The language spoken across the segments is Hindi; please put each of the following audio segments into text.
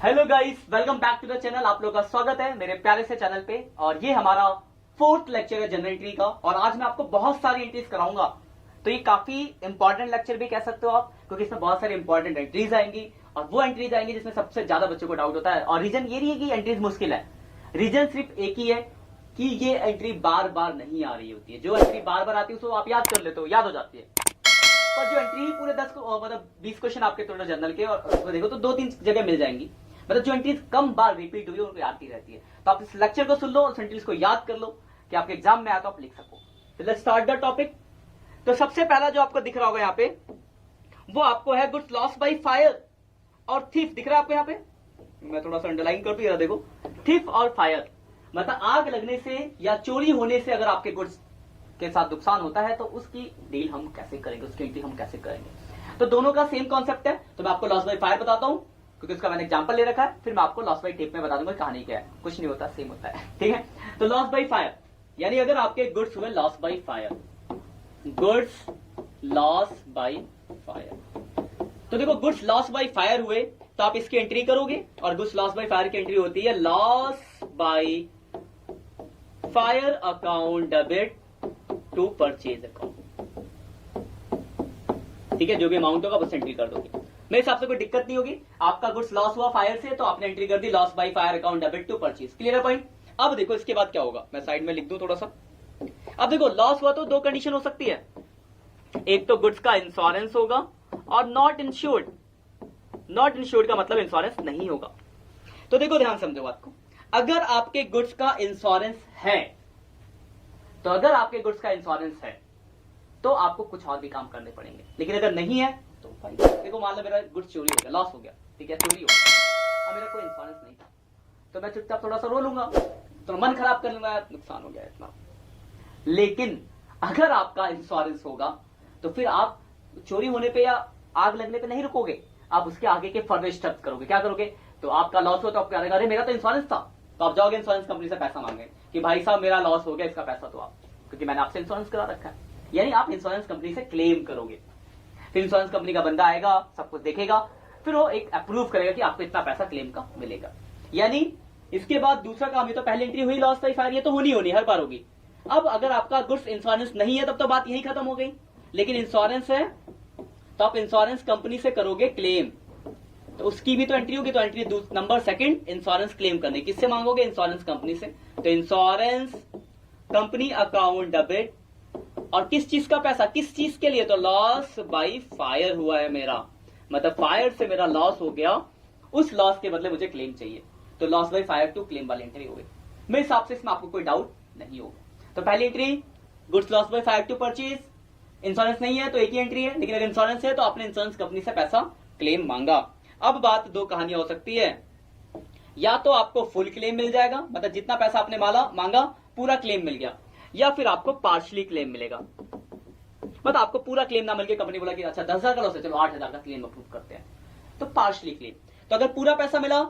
Hello guys, welcome back to the channel. आप लोगों का स्वागत है मेरे प्यारे से चैनल पे। और ये हमारा फोर्थ लेक्चर है जनरल एंट्री का। और आज मैं आपको बहुत सारी एंट्रीज कराऊंगा। तो ये काफी इंपॉर्टेंट लेक्चर भी कह सकते हो आप, क्योंकि इसमें बहुत सारी इंपॉर्टेंट एंट्रीज आएंगी और वो एंट्रीज आएंगी जिसमें सबसे ज्यादा बच्चों को डाउट होता है। और रीजन ये नहीं है कि एंट्रीज मुश्किल है, रीजन सिर्फ एक ही है कि ये एंट्री बार बार नहीं आ रही होती है। जो एंट्री बार बार आती है उसको आप याद कर लेते हो, याद हो जाती है। पर जो एंट्री पूरे 20 क्वेश्चन आपके टोटल जनरल के और देखो तो 2-3 जगह मिल जाएंगी। मतलब जो एंट्रीज कम बार रिपीट हुई है उनको आती रहती है। तो आप इस लेक्चर को सुन लो और एंट्रीज को याद कर लो कि आपके एग्जाम में आया तो आप लिख सको। तो लेट्स स्टार्ट द टॉपिक। तो सबसे पहला जो आपको दिख रहा होगा यहाँ पे, वो आपको है गुड्स लॉस बाय फायर और थीफ। दिख रहा है आपको यहाँ पे, मैं थोड़ा सा अंडरलाइन कर दूं, देखो थीफ और फायर। मतलब आग लगने से या चोरी होने से अगर आपके गुड्स के साथ नुकसान होता है तो उसकी डील हम कैसे करेंगे, उसकी एंट्री हम कैसे करेंगे। तो दोनों का सेम कॉन्सेप्ट है। तो मैं आपको लॉस बाय फायर बताता हूं क्योंकि उसका मैंने एग्जांपल ले रखा है। फिर मैं आपको लॉस बाय टेप में बता दूंगा कहानी क्या है। कुछ नहीं होता, सेम होता है, ठीक है। तो लॉस बाय फायर यानी अगर आपके गुड्स हुए loss by fire, goods loss by fire. तो देखो गुड्स लॉस बाय फायर हुए तो आप इसकी एंट्री करोगे और गुड्स लॉस बाय फायर की एंट्री होती है loss by fire account debit to purchase account. ठीक है, जो भी अमाउंट होगा बस एंट्री कर दोगे। मेरे हिसाब से कोई दिक्कत नहीं होगी। आपका गुड्स लॉस हुआ फायर से तो आपने एंट्री कर दी loss by fire account debit to purchase. Clear है पॉइंट। अब देखो इसके बाद क्या होगा, मैं साइड में लिख दूं थोड़ा सा। अब देखो लॉस हुआ तो दो कंडीशन हो सकती है, एक तो गुड्स का इंश्योरेंस होगा और नॉट इंश्योर्ड। नॉट इंश्योर्ड का मतलब इंश्योरेंस नहीं होगा। तो देखो ध्यान समझो बात को। अगर आपके गुड्स का इंश्योरेंस है तो अगर आपके गुड्स का इंश्योरेंस है तो आपको कुछ और भी काम करने पड़ेंगे। लेकिन अगर नहीं है तो भाई देखो मान लो मेरा गुड्स चोरी हो गया, लॉस हो गया, ठीक है, चोरी हो गया, अब मेरा कोई इंश्योरेंस नहीं था तो मैं चुपचाप थोड़ा सा रो लूंगा, तो मन खराब कर लूंगा, नुकसान हो गया इतना। लेकिन अगर आपका इंश्योरेंस होगा तो फिर आप चोरी होने पे या आग लगने पे नहीं रुकोगे, आप उसके आगे के फर्दर स्टेप्स करोगे। क्या करोगे, तो आपका लॉस हो तो आप क्या करेंगे, अरे मेरा तो इंश्योरेंस था, तो आप जाओगे इंश्योरेंस कंपनी से पैसा मांगे कि भाई साहब मेरा लॉस हो गया, इसका पैसा तो आप, क्योंकि मैंने आपसे इंश्योरेंस करा रखा है। यानी आप इंश्योरेंस कंपनी से क्लेम करोगे। फिर इंश्योरेंस कंपनी का बंदा आएगा, सब कुछ देखेगा, फिर वो एक अप्रूव करेगा कि आपको इतना पैसा क्लेम का मिलेगा। यानी इसके बाद दूसरा काम, ये तो पहली एंट्री हुई लॉस बाय फायर, ये तो होनी हर बार होगी। अब अगर आपका गुड्स इंश्योरेंस नहीं है तब तो बात यही खत्म हो गई। लेकिन इंश्योरेंस है तो आप इंश्योरेंस कंपनी से करोगे क्लेम, तो उसकी भी तो एंट्री होगी। तो entry number second, insurance claim करने किससे मांगोगे, इंश्योरेंस कंपनी से। तो इंश्योरेंस कंपनी अकाउंट डेबिट, और किस चीज का पैसा, किस चीज के लिए, तो लॉस बाय फायर हुआ है मेरा, मतलब फायर से मेरा लॉस हो गया, उस लॉस के बदले मुझे क्लेम चाहिए। तो loss by fire to claim वाली एंट्री हो गई। मेरे हिसाब से इसमें आपको कोई डाउट नहीं होगा। तो पहली entry goods loss by fire to purchase, insurance नहीं है तो एक ही एंट्री है, लेकिन अगर इंश्योरेंस है तो आपने इंश्योरेंस कंपनी से पैसा क्लेम मांगा। अब बात दो कहानियां हो सकती है, या तो आपको फुल क्लेम मिल जाएगा, मतलब जितना पैसा आपने मांगा पूरा क्लेम मिल गया, या फिर आपको पार्शली क्लेम मिलेगा, मतलब आपको पूरा क्लेम ना मिलके कंपनी बोला कि अच्छा 10,000 का लॉस है, चलो 8,000 का क्लेम अप्रूव करते हैं, तो पार्शली क्लेम। तो अगर पूरा पैसा मिला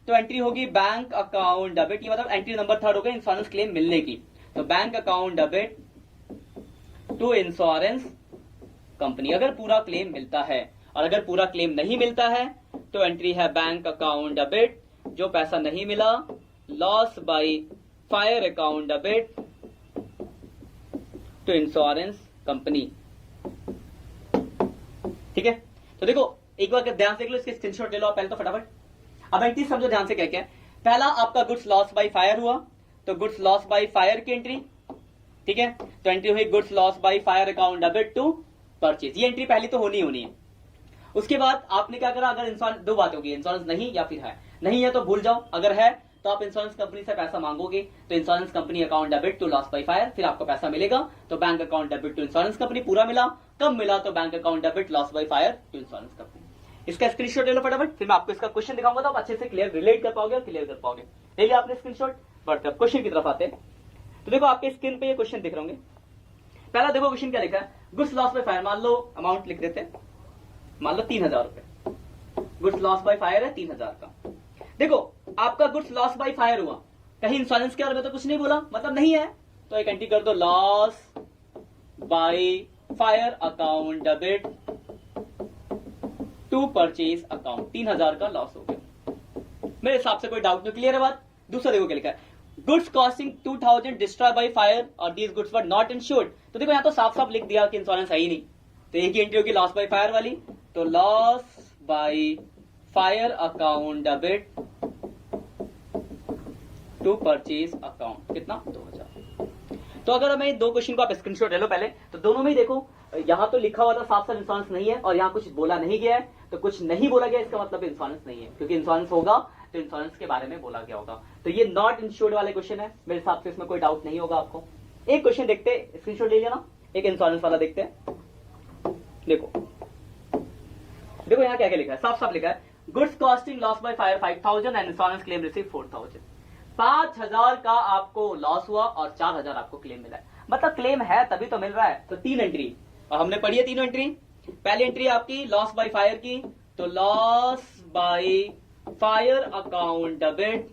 तो एंट्री होगी बैंक अकाउंट डेबिट, ये मतलब एंट्री नंबर थर्ड हो गई इंश्योरेंस क्लेम मिलने की। तो bank account debit to insurance company अगर पूरा क्लेम मिलता है, और अगर पूरा क्लेम नहीं मिलता है तो एंट्री है बैंक अकाउंट डेबिट, जो पैसा नहीं मिला loss by fire account debit to insurance company. ठीक है, तो देखो एक बार ध्यान से देख लो, इसके स्क्रीनशॉट ले लो पहले तो फटाफट। अब एंट्री समझो ध्यान से क्या क्या है। पहला आपका गुड्स लॉस बाय फायर हुआ तो गुड्स लॉस बाय फायर की एंट्री, ठीक है, तो एंट्री हुई goods loss by fire account debit to purchase. ये एंट्री पहली तो होनी है। उसके बाद आपने क्या करा, अगर इंश्योरेंस, दो बात होगी, इंश्योरेंस नहीं या फिर है, नहीं है तो भूल जाओ, अगर है तो आप इंश्योरेंस कंपनी से पैसा मांगोगे, तो insurance company account debit to loss by fire, फिर आपको पैसा मिलेगा। तो bank account debit to insurance company, पूरा मिला, कम मिला तो bank account debit loss by fire to insurance company. इसका स्क्रीनशॉट ले लो फटाफट, फिर मैं आपको इसका क्वेश्चन दिखाऊंगा तो आप अच्छे से क्लियर रिलेट कर पाओगे और क्लियर कर पाओगे। ले लिया आपने स्क्रीनशॉट, बढ़ते अब क्वेश्चन की तरफ आते हैं। तो देखो आपके स्क्रीन पे ये क्वेश्चन दिख रहे होंगे। पहला देखो क्वेश्चन क्या लिखा है, गुड्स लॉस बाय फायर, मान लो अमाउंट लिख देते हैं, मान लो 3,000 रुपए, गुड्स लॉस बाय फायर है 3,000 का। देखो आपका गुड्स लॉस बाय फायर हुआ, कहीं इंश्योरेंस के बारे में तो कुछ नहीं बोला, मतलब नहीं है, तो एक एंट्री कर दो loss by fire account debit to purchase account, 3,000 का लॉस हो गया। मेरे हिसाब से कोई डाउट नहीं, क्लियर है बात। दूसरा देखो क्या लिखा है, goods costing 2000 destroy by fire और these goods were not insured. तो देखो यहाँ तो साफ साफ लिख दिया कि इंश्योरेंस है ही नहीं, तो एक ही एंट्री होगी लॉस बाय फायर वाली। तो loss by fire account debit to purchase account कितना 2000। तो अगर हमें दो क्वेश्चन को आप स्क्रीनशॉट ले लो पहले, तो दोनों में ही देखो यहाँ तो लिखा हुआ था साफ साफ इंश्योरेंस नहीं है, और यहाँ कुछ बोला नहीं गया है, तो कुछ नहीं बोला गया इसका मतलब इंश्योरेंस नहीं है, क्योंकि इंश्योरेंस होगा तो इंश्योरेंस के बारे में बोला गया होगा। तो ये नॉट इंश्योर्ड वाले क्वेश्चन है, मेरे हिसाब से इसमें कोई डाउट नहीं होगा आपको। एक क्वेश्चन देखते, स्क्रीनशॉट ले लिया ना, एक इंश्योरेंस वाला देखते हैं। देखो देखो यहाँ क्या क्या लिखा है, साफ साफ लिखा है, goods costing loss by fire 5000 and insurance claim receive 4000। 5000 का आपको लॉस हुआ और 4000 आपको क्लेम मिला है, मतलब क्लेम है तभी तो मिल रहा है। तो 3 एंट्री, और हमने पढ़ी है तीनों एंट्री। पहली एंट्री आपकी लॉस बाय फायर की, तो loss by fire account debit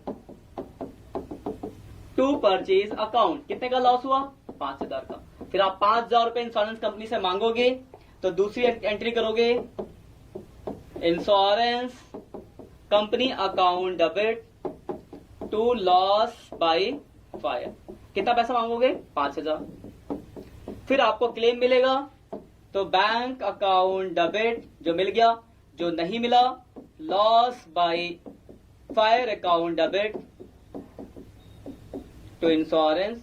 to purchase account, कितने का लॉस हुआ 5000 का। फिर आप 5000 रुपए इंश्योरेंस कंपनी से मांगोगे, तो दूसरी एंट्री करोगे insurance company account debit to loss by fire, कितना पैसा मांगोगे 5000। फिर आपको क्लेम मिलेगा, तो बैंक अकाउंट डेबिट जो मिल गया, जो नहीं मिला loss by fire account debit to insurance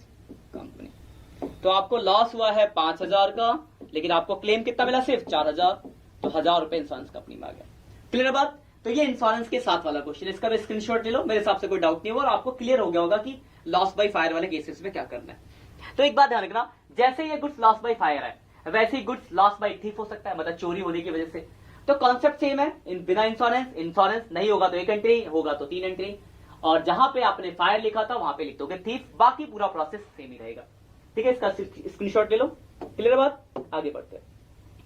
company. तो आपको लॉस हुआ है 5000 का, लेकिन आपको क्लेम कितना मिला सिर्फ 4000, तो 1000 रुपए इंश्योरेंस कंपनी में आ गया। क्लियर बात। तो ये इंश्योरेंस के साथ वाला क्वेश्चन, इसका भी स्क्रीनशॉट ले लो, मेरे हिसाब से कोई डाउट नहीं होगा और आपको क्लियर हो गया होगा कि लॉस बाय फायर वाले केसेस में क्या करना है। तो एक बात ध्यान रखना, जैसे ये गुड्स लॉस बाय फायर है, वैसे ही गुड्स लॉस बाय थीफ हो सकता है, मतलब चोरी होने की वजह से। तो कॉन्सेप्ट सेम है, इन बिना इंश्योरेंस नहीं होगा तो 1 एंट्री, होगा तो 3 एंट्री, और जहां पे आपने फायर लिखा था वहां पे लिख दोगे थीफ, बाकी पूरा प्रोसेस सेम ही रहेगा। ठीक है, इसका स्क्रीनशॉट ले लो। क्लियर बात, आगे बढ़ते हैं।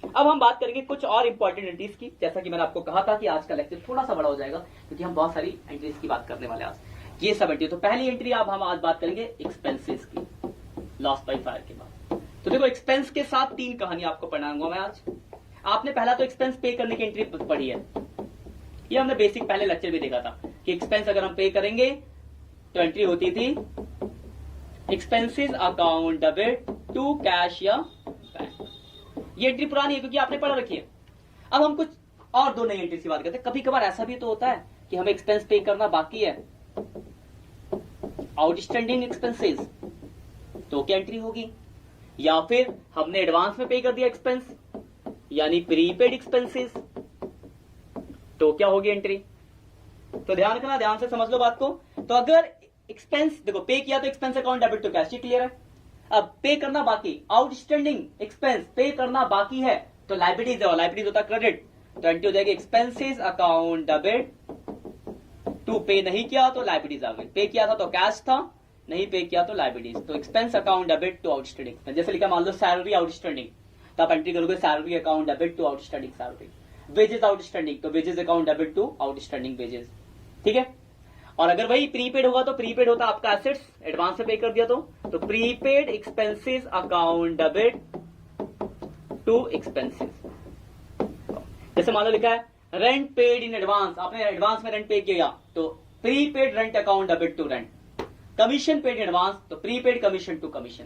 अब हम बात करेंगे कुछ और इंपॉर्टेंट एंट्रीज की। जैसा कि मैंने आपको कहा था कि आज का लेक्चर थोड़ा सा बड़ा हो जाएगा, क्योंकि हम बहुत सारी एंट्रीज की बात करने वाले हैं आज। ये सब एंट्री, तो पहली एंट्री अब हम आज बात करेंगे एक्सपेंसेस की, लॉस बाय फायर के बाद। तो देखो एक्सपेंस के साथ 3 कहानी आपको पढ़ाऊंगा मैं आज। आपने पहला तो एक्सपेंस पे करने की एंट्री पढ़ी है, ये हमने बेसिक पहले लेक्चर भी देखा था कि एक्सपेंस अगर हम पे करेंगे तो एंट्री होती थी expenses account debit to cash या बैंक। ये एंट्री पुरानी है क्योंकि आपने पढ़ रखी है। अब हम कुछ और 2 नई एंट्री की बात करते हैं। कभी कभार ऐसा भी तो होता है कि हमें एक्सपेंस पे करना बाकी है, आउटस्टैंडिंग एक्सपेंसेस, तो क्या एंट्री होगी? या फिर हमने एडवांस में पे कर दिया एक्सपेंस, यानी प्रीपेड एक्सपेंसेस, तो क्या होगी एंट्री? तो ध्यान रखना, ध्यान से समझ लो बात को। तो अगर एक्सपेंस देखो पे किया तो expense account debit to cash, clear है। अब पे करना बाकी, आउटस्टैंडिंग एक्सपेंस पे करना बाकी है, तो लाइबिलिटीज है, लाइबिलिटीज होता क्रेडिट, तो एंट्री हो जाएगी एक्सपेंसेस अकाउंट डेबिट टू, पे नहीं किया तो लाइबिलिटीज आ गई, पे किया था तो कैश था, नहीं पे किया तो लाइबिलिटीज, तो expense account debit to outstanding expense. जैसे लिखा मान लो सैलरी आउटस्टैंडिंग, तो आप एंट्री करोगे salary account debit to outstanding salary. Wages outstanding, तो wages account debit to outstanding wages. ठीक है, और अगर वही प्रीपेड होगा तो प्रीपेड होता आपका एसेट्स, एडवांस में पे कर दिया तो prepaid expenses account debit to expenses. जैसे मान लो लिखा है रेंट पेड इन एडवांस, आपने एडवांस में रेंट पे किया तो prepaid rent account debit to rent. Commission paid in advance, तो prepaid commission to commission.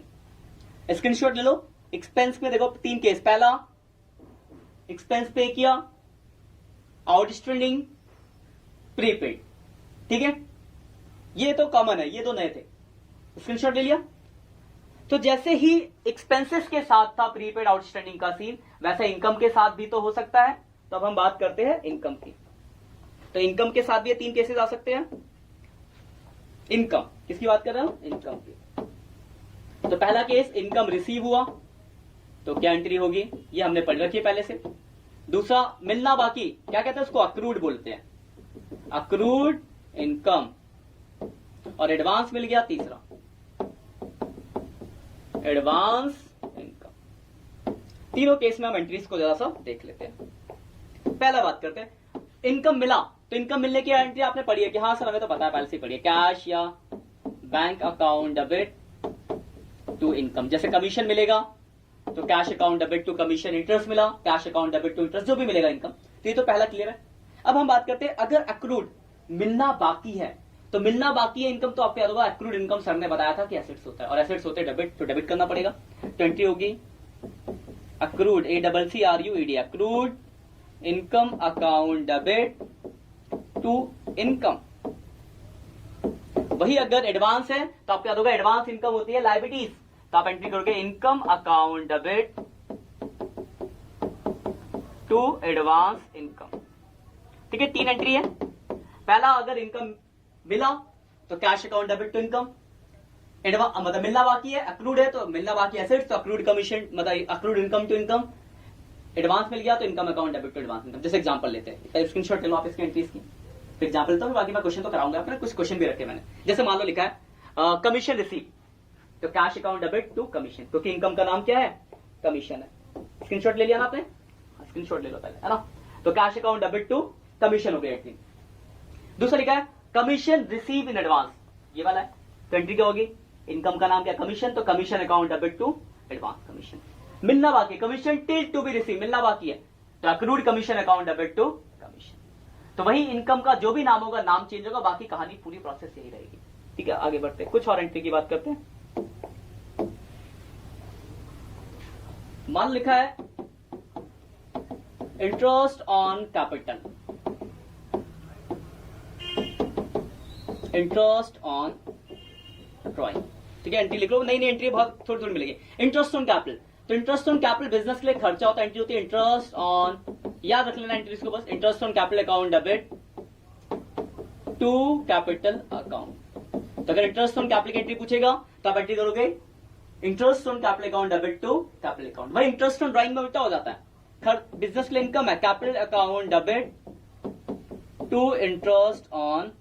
Screenshot ले लो। एक्सपेंस में देखो 3 केस, पहला एक्सपेंस पे किया, आउटस्टैंडिंग, प्रीपेड। ठीक है, ये तो कॉमन है, ये 2 नए थे, स्क्रीनशॉट ले लिया। तो जैसे ही एक्सपेंसेस के साथ था प्रीपेड आउटस्टैंडिंग का सीन, वैसे इनकम के साथ भी तो हो सकता है। तो अब हम बात करते हैं इनकम की। तो इनकम के साथ भी ये 3 केसेस आ सकते हैं। इनकम किसकी बात कर रहा हूं? इनकम की। तो पहला केस इनकम रिसीव हुआ, तो क्या एंट्री होगी? ये हमने पढ़ रखी है पहले से। दूसरा मिलना बाकी, क्या कहते हैं उसको? अक्रूड बोलते हैं, अक्रूड इनकम, और एडवांस मिल गया तीसरा, एडवांस इनकम। तीनों केस में हम एंट्रीज को जरा सा देख लेते हैं। पहला बात करते हैं, इनकम मिला, तो इनकम मिलने की एंट्री आपने पढ़ी है कि हाँ सर हमें तो पता है, पहले से पढ़ी है, कैश या bank account debit to income. जैसे कमीशन मिलेगा तो cash account debit to commission, interest मिला cash account debit to interest, जो भी मिलेगा इनकम। तो ये तो पहला क्लियर है। अब हम बात करते हैं अगर अक्रूड, मिलना बाकी है, तो मिलना बाकी है इनकम, तो आपको याद होगा एक्रूड इनकम सर ने बताया था कि एसेट्स होता है, और एसेट्स होते हैं डेबिट, तो डेबिट करना पड़ेगा। तो एंट्री होगी accrued, ACCRUED, accrued income account debit to income. वही अगर एडवांस है तो आपको याद होगा एडवांस इनकम होती है लायबिलिटीज, तो आप एंट्री करोगे income account debit to advance income. ठीक है, 3 एंट्री है। पहला, अगर इनकम मिला तो cash account debit to income, मतलब मिलना बाकी है, अक्रूड है तो मिलना बाकी एसेट्स, तो अक्रूड कमीशन मतलब accrued income to income. Advance मिल गया तो income account debit to advance income. जैसे एग्जांपल लेते हैं, स्क्रीनशॉट ले लो आप इसकी एंट्रीज की, फिर एग्जांपल लेता हूं, बाकी मैं क्वेश्चन तो कराऊंगा आपने, कुछ क्वेश्चन भी रखे मैंने। जैसे मान लो लिखा है कमीशन रिसीव, तो cash account debit to commission, क्योंकि इनकम का नाम क्या है, कमीशन है। स्क्रीनशॉट ले लिया ना आपने, स्क्रीनशॉट ले लो पहले, है ना। तो cash account debit to commission हो गया एंट्री। दूसरा लिखा है कमीशन रिसीव इन एडवांस, ये वाला है, तो एंट्री क्या होगी, इनकम का नाम क्या, कमीशन, तो commission account debit to advance commission. मिलना बाकी, commission till to be receive, मिलना बाकी है, तो accrued commission account debit to commission. तो वही इनकम का जो भी नाम होगा, नाम चेंज होगा, बाकी कहानी पूरी प्रोसेस यही रहेगी। ठीक है, आगे बढ़ते हैं, कुछ और एंट्री की बात करते हैं। मान लिखा है interest on capital, interest on drawing. ठीक है, एंट्री लिख लो, नई नई एंट्री बहुत थोड़ी थोड़ी मिलेगी। इंटरेस्ट ऑन कैपिटल, तो इंटरेस्ट ऑन कैपिटल बिजनेस के लिए खर्चा होता है, एंट्री होती है इंटरेस्ट ऑन, याद रख लेना एंट्रीज को बस, interest on capital account debit to capital account. तो अगर इंटरेस्ट ऑन कैपिटल की एंट्री पूछेगा तो आप एंट्री करोगे interest on capital account debit to capital account. वही इंटरेस्ट ऑन ड्राइंग में उल्टा हो जाता है, बिजनेस के लिए इनकम है, capital account debit to interest on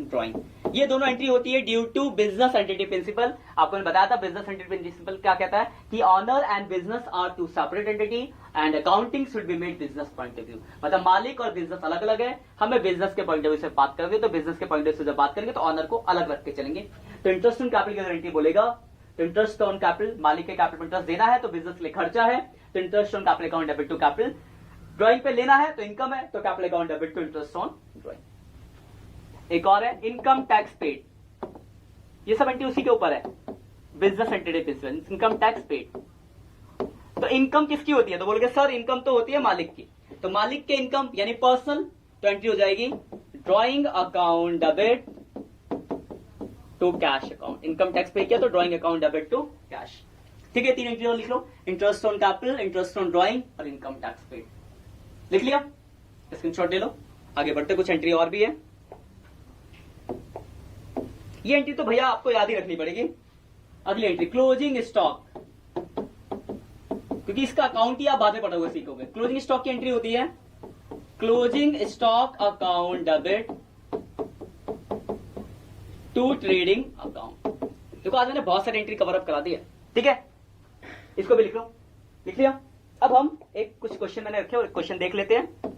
drawing. ये दोनों एंट्री होती है due to business entity principal. आपको मैंने बताया था बिजनेस एंटिटी प्रिंसिपल क्या कहता है कि owner and business are two separate entity and accounting should be made business point of view. मतलब मालिक और बिजनेस अलग अलग है, हमें बिजनेस के पॉइंट ऑफ व्यू से बात करेंगे, तो बिजनेस के पॉइंट ऑफ व्यू से जब बात करेंगे तो ऑनर को अलग रख के चलेंगे। तो इंटरेस्ट ऑन कैपिटल की अगर एंट्री बोलेगा तो इंटरेस्ट ऑन कैपिटल, मालिक के कैपिटल इंटरेस्ट देना है तो बिजनेस के लिए खर्चा है, तो interest on capital account debit to capital. Drawing पे लेना है तो इनकम है, तो capital account debit to interest on drawing. एक और है इनकम टैक्स पेड, ये सब एंट्री उसी के ऊपर है, business entity principal, income tax paid. तो इनकम किसकी होती है, तो बोलोगे सर इनकम तो होती है मालिक की, तो मालिक के इनकम यानी पर्सनल, तो एंट्री हो जाएगी drawing account debit to cash account. Income tax pay किया तो drawing account debit to cash. ठीक है, 3 एंट्री और लिख लो, interest on capital, interest on drawing और इनकम टैक्स पेड। लिख लिया, स्क्रीनशॉट ले लो, आगे बढ़ते, कुछ एंट्री और भी है। ये एंट्री तो भैया आपको याद ही रखनी पड़ेगी। अगली एंट्री क्लोजिंग स्टॉक, क्योंकि इसका अकाउंट ही आप बाद में पढ़ोगे सीखोगे। क्लोजिंग स्टॉक की एंट्री होती है closing stock account debit to trading account. देखो आज मैंने बहुत सारी एंट्री कवर अप करा दी है, ठीक है, इसको भी लिख लो, लिख लिया। अब हम एक कुछ क्वेश्चन मैंने रखे और क्वेश्चन देख लेते हैं।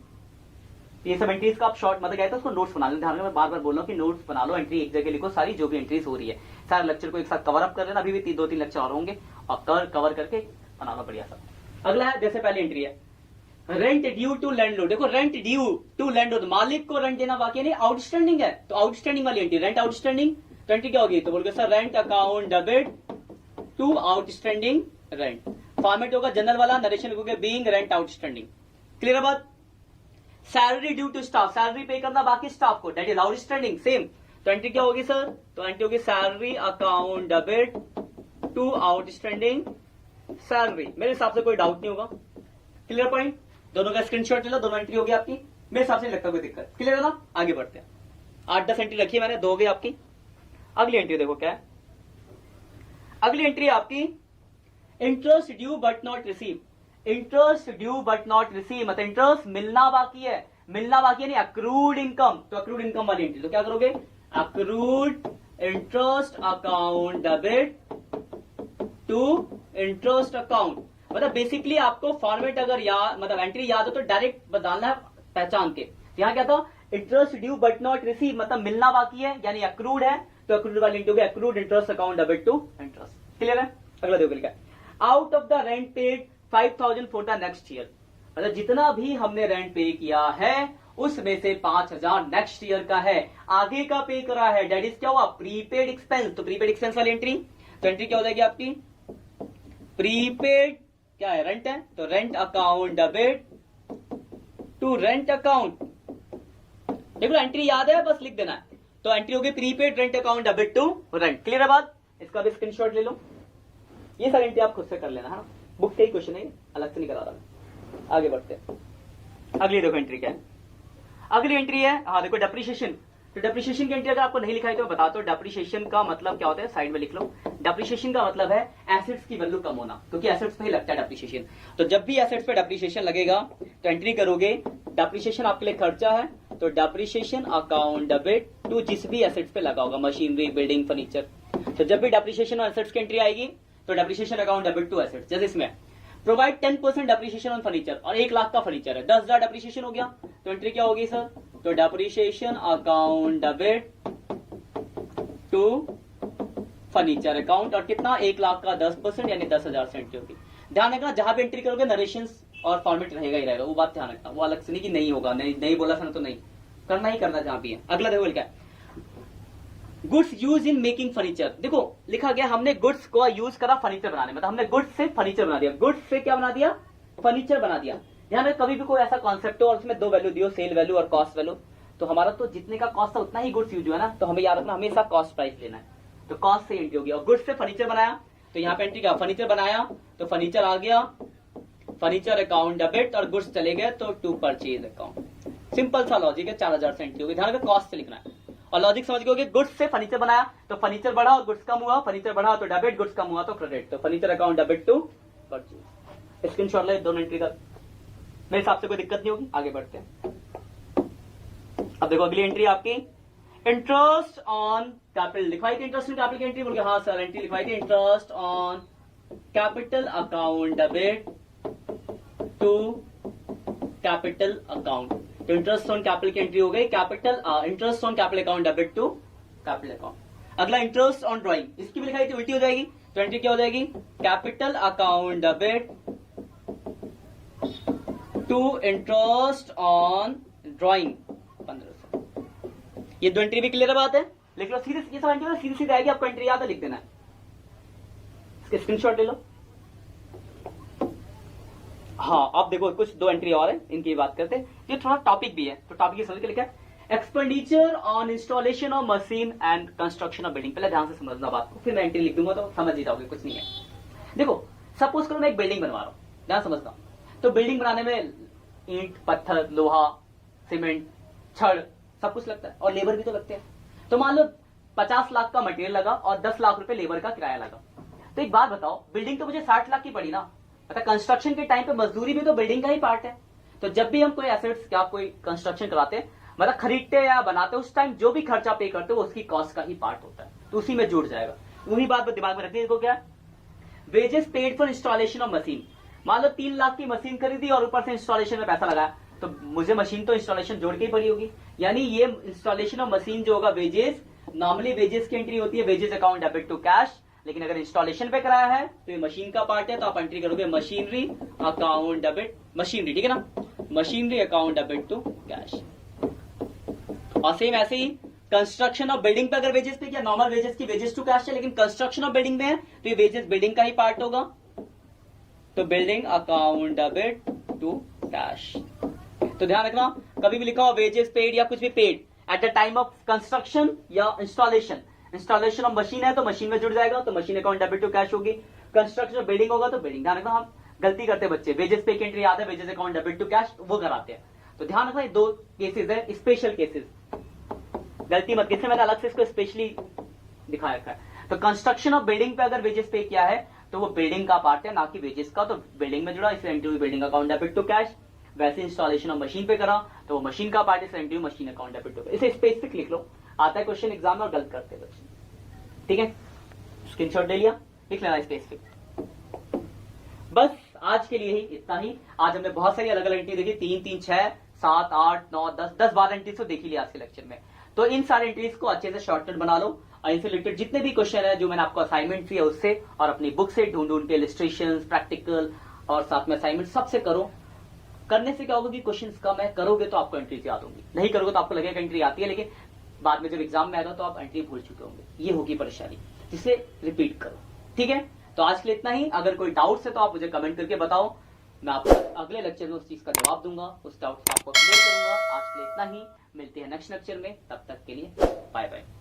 ये सब एंट्रीज का आप शॉर्ट मतलब कहते हैं उसको नोट्स बना लो, ध्यान में मैं बार बार बोल रहा हूं कि नोट्स बना लो, एंट्री एक जगह लिखो, सारी जो भी एंट्रीज हो रही है, सारे लेक्चर को एक साथ कवर अप कर लेना। अभी भी 2-3 लेक्चर और होंगे और कवर करके बना लो बढ़िया सा। अगला है, जैसे पहली एंट्री है रेंट ड्यू टू लैंडलॉर्ड। देखो रेंट ड्यू टू लैंडलॉर्ड, मालिक को रेंट देना बाकी नहीं, आउटस्टैंडिंग है, तो आउटस्टैंडिंग वाली एंट्री रेंट आउटस्टैंडिंग। तो एंट्री क्या होगी, तो बोलोगे sir rent account debit to outstanding rent. Format होगा जनरल वाला, नरेशन लिखोगे बीइंग रेंट आउटस्टैंडिंग। क्लियर है बात। Salary due to staff, salary pay करना बाकी स्टाफ को, दैट इज आउटस्टैंडिंग सेम। तो एंट्री क्या होगी सर, तो एंट्री होगी salary account debit to outstanding salary. मेरे हिसाब से कोई डाउट नहीं होगा। क्लियर पॉइंट, दोनों का स्क्रीनशॉट ले लो, दोनों एंट्री होगी आपकी, मेरे हिसाब से नहीं लगता कोई दिक्कत। क्लियर है ना, आगे बढ़ते हैं। 8-10 एंट्री रखी मैंने, 2 हो गई आपकी। अगली एंट्री देखो क्या है, अगली एंट्री आपकी interest due but not receive. Interest due but not receive मतलब इंटरेस्ट मिलना बाकी है, मिलना बाकी है नहीं, अक्रूड इनकम, तो अक्रूड इनकम वाली एंट्री। तो क्या करोगे, accrued interest account debit to interest account. मतलब बेसिकली आपको फॉर्मेट अगर याद मतलब एंट्री याद हो तो डायरेक्ट डालना है पहचान के। यहाँ क्या था, interest due but not receive मतलब मिलना बाकी है यानी अक्रूड है, तो अक्रूड वाली एंट्री होगी accrued interest account debit to interest. Clear है। अगला देखो लिखा है out of the rent paid 5,000 for the next year. मतलब जितना भी हमने रेंट पे किया है उसमें से 5,000 नेक्स्ट ईयर का है, आगे का पे करा है, डेट इज क्या हुआ, प्रीपेड एक्सपेंस। तो प्रीपेड एक्सपेंस वाली एंट्री, तो एंट्री क्या हो जाएगी आपकी, प्रीपेड क्या है, रेंट है, तो rent account debit to rent account. देखो एंट्री याद है, बस लिख देना है। तो एंट्री होगी prepaid rent account debit to rent. Clear है बात, इसका भी स्क्रीनशॉट ले लो। ये सारी एंट्री आप खुद से कर लेना है ना, बुक के ही क्वेश्चन है, अलग से नहीं करा रहा। आगे बढ़ते हैं, अगली देखो एंट्री क्या है। अगली एंट्री है, हाँ देखो डेप्रिसिएशन। तो डेप्रिसिएशन की एंट्री अगर आपको नहीं लिखा है तो बताता हूं, डेप्रिसिएशन का मतलब क्या होता है, साइड में लिख लो। डेप्रिसिएशन का मतलब है एसेट्स की वैल्यू कम होना, क्योंकि एसेट्स पे ही लगता है डेप्रिसिएशन। तो जब भी एसेट्स पे डेप्रिसिएशन लगेगा तो एंट्री करोगे, डेप्रिसिएशन आपके लिए खर्चा है, तो डेप्रिसिएशन अकाउंट डेबिट टू जिस भी एसेट्स पे लगा होगा, मशीनरी, बिल्डिंग, फर्नीचर। तो जब भी डेप्रिसिएशन और एसेट्स की एंट्री आएगी तो depreciation account debit to assets. जैसे इसमें प्रोवाइड 10% डेप्रिसिएशन ऑन फर्नीचर, और 1 लाख का फर्नीचर है, 10,000 डेप्रिसिएशन हो गया, तो एंट्री क्या होगी सर, तो depreciation account debit to furniture account, और कितना, 1 लाख का 10% यानी 10,000 से एंट्री होगी। ध्यान रखना जहां पे एंट्री करोगे नरेशन और फॉर्मेट रहेगा ही रहेगा, वो बात ध्यान रखना, वो अलग से नहीं कि नहीं होगा, नहीं बोला था ना तो नहीं करना ही करना जहां भी है। अगला देखो क्या, goods use in making furniture. देखो लिखा गया हमने गुड्स को यूज करा फर्नीचर बनाने में, मतलब हमने गुड्स से फर्नीचर बना दिया, गुड्स से क्या बना दिया, फर्नीचर बना दिया। ध्यान रखना कभी भी कोई ऐसा कॉन्सेप्ट हो और उसमें 2 वैल्यू दियो, सेल वैल्यू और कॉस्ट वैल्यू, तो हमारा तो जितने का कॉस्ट था उतना ही गुड्स यूज हुआ ना, तो हमें याद रखना हमेशा कॉस्ट प्राइस लेना है, तो कॉस्ट से एंट्री होगी। और गुड्स से फर्नीचर बनाया तो यहाँ पे एंट्री क्या, फर्नीचर बनाया तो फर्नीचर आ गया, फर्नीचर अकाउंट डेबिट, और गुड्स चले गए तो टू परचेज अकाउंट। सिंपल सा लॉजिक है, 4,000 से एंट्री होगी। ध्यान रखना कॉस्ट से लिखना है, और लॉजिक समझ गए, गुड्स से फर्नीचर बनाया तो फर्नीचर बढ़ा और गुड्स कम हुआ, फर्नीचर बढ़ा तो डेबिट, गुड्स कम हुआ तो क्रेडिट, तो furniture account debit to purchase. Screenshot ले दोनों एंट्री का, मेरे हिसाब से कोई दिक्कत नहीं होगी। आगे बढ़ते हैं, अब देखो अगली एंट्री आपकी इंटरेस्ट ऑन कैपिटल। लिखवाई थी इंटरेस्ट ऑन कैपिटल की एंट्री, बोल के हाँ सर एंट्री लिखवाई थी, interest on capital account debit to capital account. तो इंटरेस्ट ऑन कैपिटल की एंट्री हो गई, capital interest on capital account debit to capital account. अगला इंटरेस्ट ऑन ड्राइंग, इसकी भी लिखाई थी, उल्टी हो जाएगी, तो एंट्री क्या हो जाएगी, capital account debit to interest on drawing 1500। ये 2 एंट्री भी क्लियर बात है, लिख लो सीधे, ये सब एंट्री सीधी सीधी आएगी, आपको एंट्री याद है लिख देना है, इसके स्क्रीनशॉट ले लो। हाँ अब देखो कुछ 2 एंट्री और है, इनकी बात करते हैं, ये थोड़ा टॉपिक भी है, तो टॉपिक समझ के लिखा है expenditure on installation of machine and construction of building. पहले ध्यान से समझना बात को, फिर मैं एंट्री लिख दूंगा तो समझ ही जाओगे, कुछ नहीं है। देखो सपोज करो मैं एक बिल्डिंग बनवा रहा हूं, ध्यान समझना, तो बिल्डिंग बनाने में ईंट, पत्थर, लोहा, सीमेंट, छड़ सब कुछ लगता है, और लेबर भी तो लगते हैं। तो मान लो 50 लाख का मटेरियल लगा और 10 लाख रुपए लेबर का किराया लगा। तो एक बात बताओ, बिल्डिंग तो मुझे 60 लाख की पड़ी ना, मतलब कंस्ट्रक्शन के टाइम पे मजदूरी भी तो बिल्डिंग का ही पार्ट है। तो जब भी हम कोई एसेट्स या कोई कंस्ट्रक्शन कराते हैं, मतलब खरीदते या बनाते, उस टाइम जो भी खर्चा पे करते हो उसकी कॉस्ट का ही पार्ट होता है, तो उसी में जुड़ जाएगा। वही बात दिमाग में रखिए, इसको क्या wages paid for installation of machine. मान लो 3 लाख की मशीन खरीदी और ऊपर से इंस्टॉलेशन में पैसा लगाया, तो मुझे मशीन तो इंस्टॉलेशन जोड़ के ही पड़ी होगी, यानी ये इंस्टॉलेशन ऑफ मशीन जो होगा वेजेस, नॉर्मली वेजेस की एंट्री होती है wages account debit to cash, लेकिन अगर इंस्टॉलेशन पे कराया है तो ये मशीन का पार्ट है, तो आप एंट्री करोगे मशीनरी अकाउंट डेबिट, मशीनरी, ठीक है ना, machinery account debit to cash. और सेम ऐसे ही कंस्ट्रक्शन ऑफ बिल्डिंग पे अगर वेजेस पे किया, नॉर्मल वेजेस की वेजेस टू कैश है, लेकिन कंस्ट्रक्शन ऑफ बिल्डिंग में है तो ये वेजेस बिल्डिंग का ही पार्ट होगा, तो building account debit to cash. तो ध्यान रखना कभी भी लिखा हो वेजेस पेड या कुछ भी paid at the time of construction या इंस्टॉलेशन, इंस्टॉलेशन ऑफ मशीन है तो मशीन में जुड़ जाएगा, तो machine account debit to cash होगी। कंस्ट्रक्शन बिल्डिंग होगा तो बिल्डिंग। ध्यान रखना हम गलती करते हैं बच्चे, वेजेस पे की एंट्री याद है, wages account debit to cash वो कराते हैं, तो ध्यान रखना ये 2 केसेस है, स्पेशल केसेस, गलती मत, किसने मैंने अलग से इसको स्पेशली दिखा रखा है। तो कंस्ट्रक्शन ऑफ बिल्डिंग पे अगर वेजेस पे किया है तो वो बिल्डिंग का पार्ट है, ना कि वेजेस का, तो बिल्डिंग में जुड़ा, इसलिए entry building account debit to cash. वैसे इंस्टॉलेशन ऑफ मशीन पे करा तो वो मशीन का पार्ट है, इसलिए entry machine account debit to cash. इसे स्पेसिफिक लिख लो, आता है क्वेश्चन एग्जाम में और गलत करते हैं बच्चे, ठीक है, स्क्रीनशॉट ले लिया, लिख लेना स्पेसिफिक। बस आज के लिए ही इतना ही। आज हमने बहुत सारी अलग अलग एंट्री देखी, 3, 3, 6, 7, 8, 9, 10, 12 एंट्रीज तो देख ही लिया आज के लेक्चर में। तो इन सारे एंट्रीज को अच्छे से शॉर्टकट बना लो, और इनसे रिलेटेड जितने भी क्वेश्चन है जो मैंने आपको असाइनमेंट दिया उससे और अपनी बुक से ढूंढ ढूंढ के इलस्ट्रेशन, प्रैक्टिकल और साथ में असाइनमेंट सबसे करो। करने से क्या होगा कि क्वेश्चंस कम है, करोगे तो आपको एंट्रीज याद होंगी, नहीं करोगे तो आपको लगेगा एंट्री आती है, लेकिन बाद में जब एग्जाम में आएगा तो आप एंट्री भूल चुके होंगे। ये होगी परेशानी, जिसे रिपीट करो। ठीक है, तो आज के लिए इतना ही। अगर कोई डाउट्स है तो आप मुझे कमेंट करके बताओ, मैं आपको अगले लेक्चर में उस चीज का जवाब दूंगा, उस डाउट को आपको क्लियर करूंगा। आज के लिए इतना ही, मिलते हैं नेक्स्ट लेक्चर में, तब तक के लिए बाय बाय।